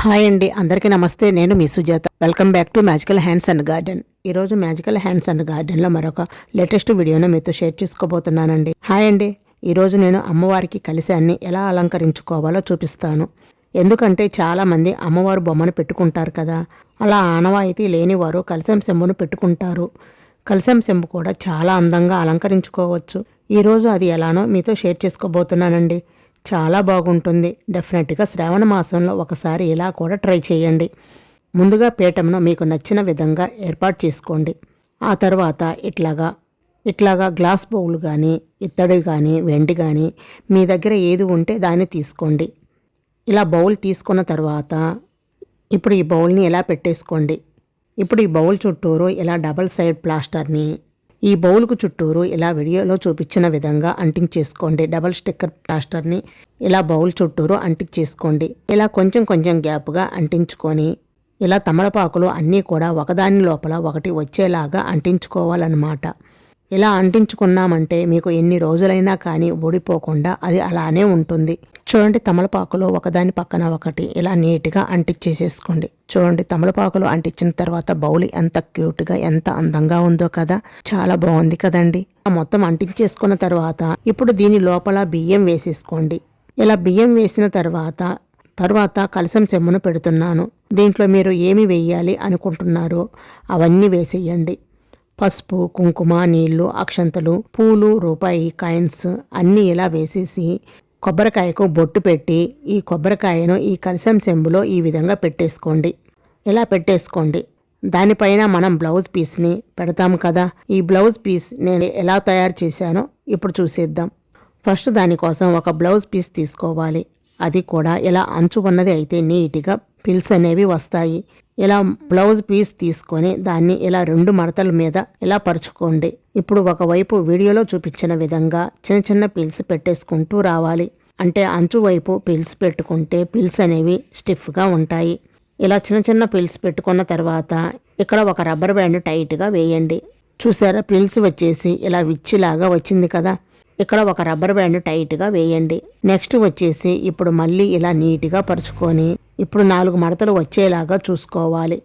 Hi అండి, అందరికీ నమస్తే. నేను మీ Sujatha. Welcome back to magical hands and garden. ఈరోజు మ్యాజికల్ హ్యాండ్స్ అండ్ గార్డెన్లో మరొక లేటెస్ట్ వీడియోను మీతో షేర్ చేసుకోబోతున్నానండి. హాయ్ అండి, ఈరోజు నేను అమ్మవారికి కలశాన్ని ఎలా అలంకరించుకోవాలో చూపిస్తాను. ఎందుకంటే చాలామంది అమ్మవారు బొమ్మను పెట్టుకుంటారు కదా, అలా ఆనవాయితీ లేనివారు కలశం చెంబును పెట్టుకుంటారు. కలశం చెంబు కూడా చాలా అందంగా అలంకరించుకోవచ్చు. ఈరోజు అది ఎలానో మీతో షేర్ చేసుకోబోతున్నానండి. చాలా బాగుంటుంది. డెఫినెట్గా శ్రావణ మాసంలో ఒకసారి ఇలా కూడా ట్రై చేయండి. ముందుగా పీఠంను మీకు నచ్చిన విధంగా ఏర్పాటు చేసుకోండి. ఆ తర్వాత ఇట్లాగా గ్లాస్ బౌల్ కానీ, ఇత్తడి కానీ, వెండి కానీ మీ దగ్గర ఏది ఉంటే దాన్ని తీసుకోండి. ఇలా బౌల్ తీసుకున్న తర్వాత ఇప్పుడు ఈ బౌల్ని ఇలా పెట్టేసుకోండి. ఇప్పుడు ఈ బౌల్ చుట్టూరు ఇలా డబల్ సైడ్ ప్లాస్టర్ని ఈ బౌల్కు చుట్టూరు ఇలా వీడియోలో చూపించిన విధంగా అంటించేసుకోండి. డబల్ స్టిక్కర్ ప్లాస్టర్ని ఇలా బౌల్ చుట్టూరు అంటించేసుకోండి. ఇలా కొంచెం కొంచెం గ్యాప్గా అంటించుకొని ఇలా తమలపాకులు అన్నీ కూడా ఒకదాని లోపల ఒకటి వచ్చేలాగా అంటించుకోవాలన్నమాట. ఇలా అంటించుకున్నామంటే మీకు ఎన్ని రోజులైనా కానీ ఊడిపోకుండా అది అలానే ఉంటుంది. చూడండి, తమలపాకులు ఒకదాని పక్కన ఒకటి ఇలా నీట్గా అంటించేసేసుకోండి. చూడండి, తమలపాకులు అంటించిన తర్వాత బౌలి ఎంత క్యూట్గా ఎంత అందంగా ఉందో కదా, చాలా బాగుంది కదండి. మొత్తం అంటించేసుకున్న తర్వాత ఇప్పుడు దీని లోపల బియ్యం వేసేసుకోండి. ఇలా బియ్యం వేసిన తర్వాత కలశం చెంబును పెడుతున్నాను. దీంట్లో మీరు ఏమి వేయాలి అనుకుంటున్నారో అవన్నీ వేసేయండి. పసుపు, కుంకుమ, నీళ్లు, అక్షంతలు, పూలు, రూపాయి కాయిన్స్ అన్నీ ఇలా వేసేసి కొబ్బరికాయకు బొట్టు పెట్టి ఈ కొబ్బరికాయను ఈ కలశం చెంబులో ఈ విధంగా పెట్టేసుకోండి. ఇలా పెట్టేసుకోండి. దానిపైన మనం బ్లౌజ్ పీస్ని పెడతాం కదా, ఈ బ్లౌజ్ పీస్ నేను ఎలా తయారు చేశానో ఇప్పుడు చూసేద్దాం. ఫస్ట్ దానికోసం ఒక బ్లౌజ్ పీస్ తీసుకోవాలి. అది కూడా ఇలా అంచు ఉన్నది అయితే నీట్గా పిల్స్ అనేవి వస్తాయి. ఇలా బ్లౌజ్ పీస్ తీసుకొని దాన్ని ఇలా 2 మడతల మీద ఇలా పరుచుకోండి. ఇప్పుడు ఒకవైపు వీడియోలో చూపించిన విధంగా చిన్న చిన్న పిల్స్ పెట్టేసుకుంటూ రావాలి. అంటే అంచు వైపు పిల్స్ పెట్టుకుంటే పిల్స్ అనేవి స్టిఫ్గా ఉంటాయి. ఇలా చిన్న చిన్న పిల్స్ పెట్టుకున్న తర్వాత ఇక్కడ ఒక రబ్బర్ బ్యాండ్ టైట్గా వేయండి. చూసారా, పిల్స్ వచ్చేసి ఇలా విచ్చిలాగా వచ్చింది కదా, ఇక్కడ ఒక రబ్బర్ బ్యాండ్ టైట్గా వేయండి. నెక్స్ట్ వచ్చేసి ఇప్పుడు మళ్ళీ ఇలా నీట్గా పరుచుకొని ఇప్పుడు 4 మడతలు వచ్చేలాగా చూసుకోవాలి.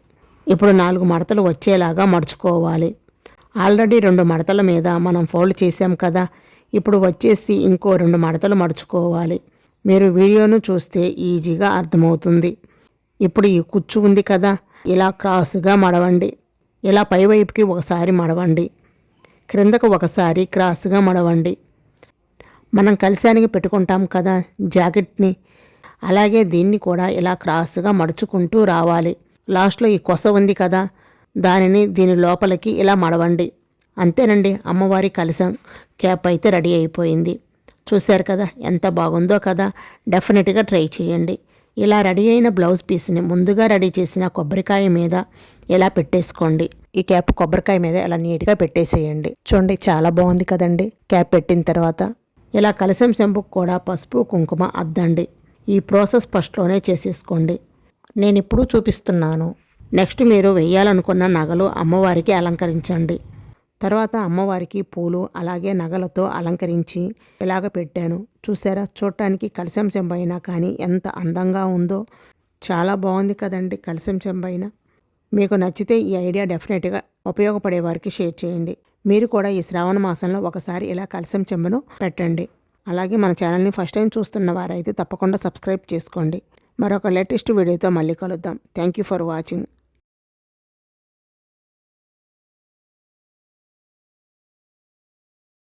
ఇప్పుడు 4 మడతలు వచ్చేలాగా మడుచుకోవాలి. ఆల్రెడీ 2 మడతల మీద మనం ఫోల్డ్ చేసాం కదా, ఇప్పుడు వచ్చేసి ఇంకో 2 మడతలు మడుచుకోవాలి. మీరు వీడియోను చూస్తే ఈజీగా అర్థమవుతుంది. ఇప్పుడు ఈ కుచ్చు ఉంది కదా, ఇలా క్రాస్గా మడవండి. ఇలా పైవైపుకి ఒకసారి మడవండి, క్రిందకు ఒకసారి క్రాస్గా మడవండి. మనం కలశానికి పెట్టుకుంటాం కదా జాకెట్ని, అలాగే దీన్ని కూడా ఇలా క్రాస్గా మడుచుకుంటూ రావాలి. లాస్ట్లో ఈ కొస ఉంది కదా, దానిని దీని లోపలికి ఇలా మడవండి. అంతేనండి, అమ్మవారి కలశం క్యాప్ అయితే రెడీ అయిపోయింది. చూశారు కదా ఎంత బాగుందో కదా, డెఫినెట్గా ట్రై చేయండి. ఇలా రెడీ అయిన బ్లౌజ్ పీస్ని ముందుగా రెడీ చేసిన కొబ్బరికాయ మీద ఇలా పెట్టేసుకోండి. ఈ క్యాప్ కొబ్బరికాయ మీద ఇలా నీట్గా పెట్టేసేయండి. చూడండి, చాలా బాగుంది కదండి. క్యాప్ పెట్టిన తర్వాత ఇలా కలశం చెంబుకు కూడా పసుపు కుంకుమ అద్దండి. ఈ ప్రాసెస్ ఫస్ట్లోనే చేసేసుకోండి, నేను ఇప్పుడు చూపిస్తున్నాను. నెక్స్ట్ మీరు వేయాలనుకున్న నగలు అమ్మవారికి అలంకరించండి. తర్వాత అమ్మవారికి పూలు అలాగే నగలతో అలంకరించి ఇలాగ పెట్టాను. చూసారా, చూడటానికి కలశం చెంబు అయినా కానీ ఎంత అందంగా ఉందో. చాలా బాగుంది కదండి కలశం చెంబు అయినా. మీకు నచ్చితే ఈ ఐడియా డెఫినెట్గా ఉపయోగపడే వారికి షేర్ చేయండి. మీరు కూడా ఈ శ్రావణ మాసంలో ఒకసారి ఇలా కలశం చెంబును పెట్టండి. అలాగే మన ఛానల్ని ఫస్ట్ టైం చూస్తున్న వారైతే తప్పకుండా సబ్స్క్రైబ్ చేసుకోండి. మరొక లేటెస్ట్ వీడియోతో మళ్ళీ కలుద్దాం. Thank you for watching.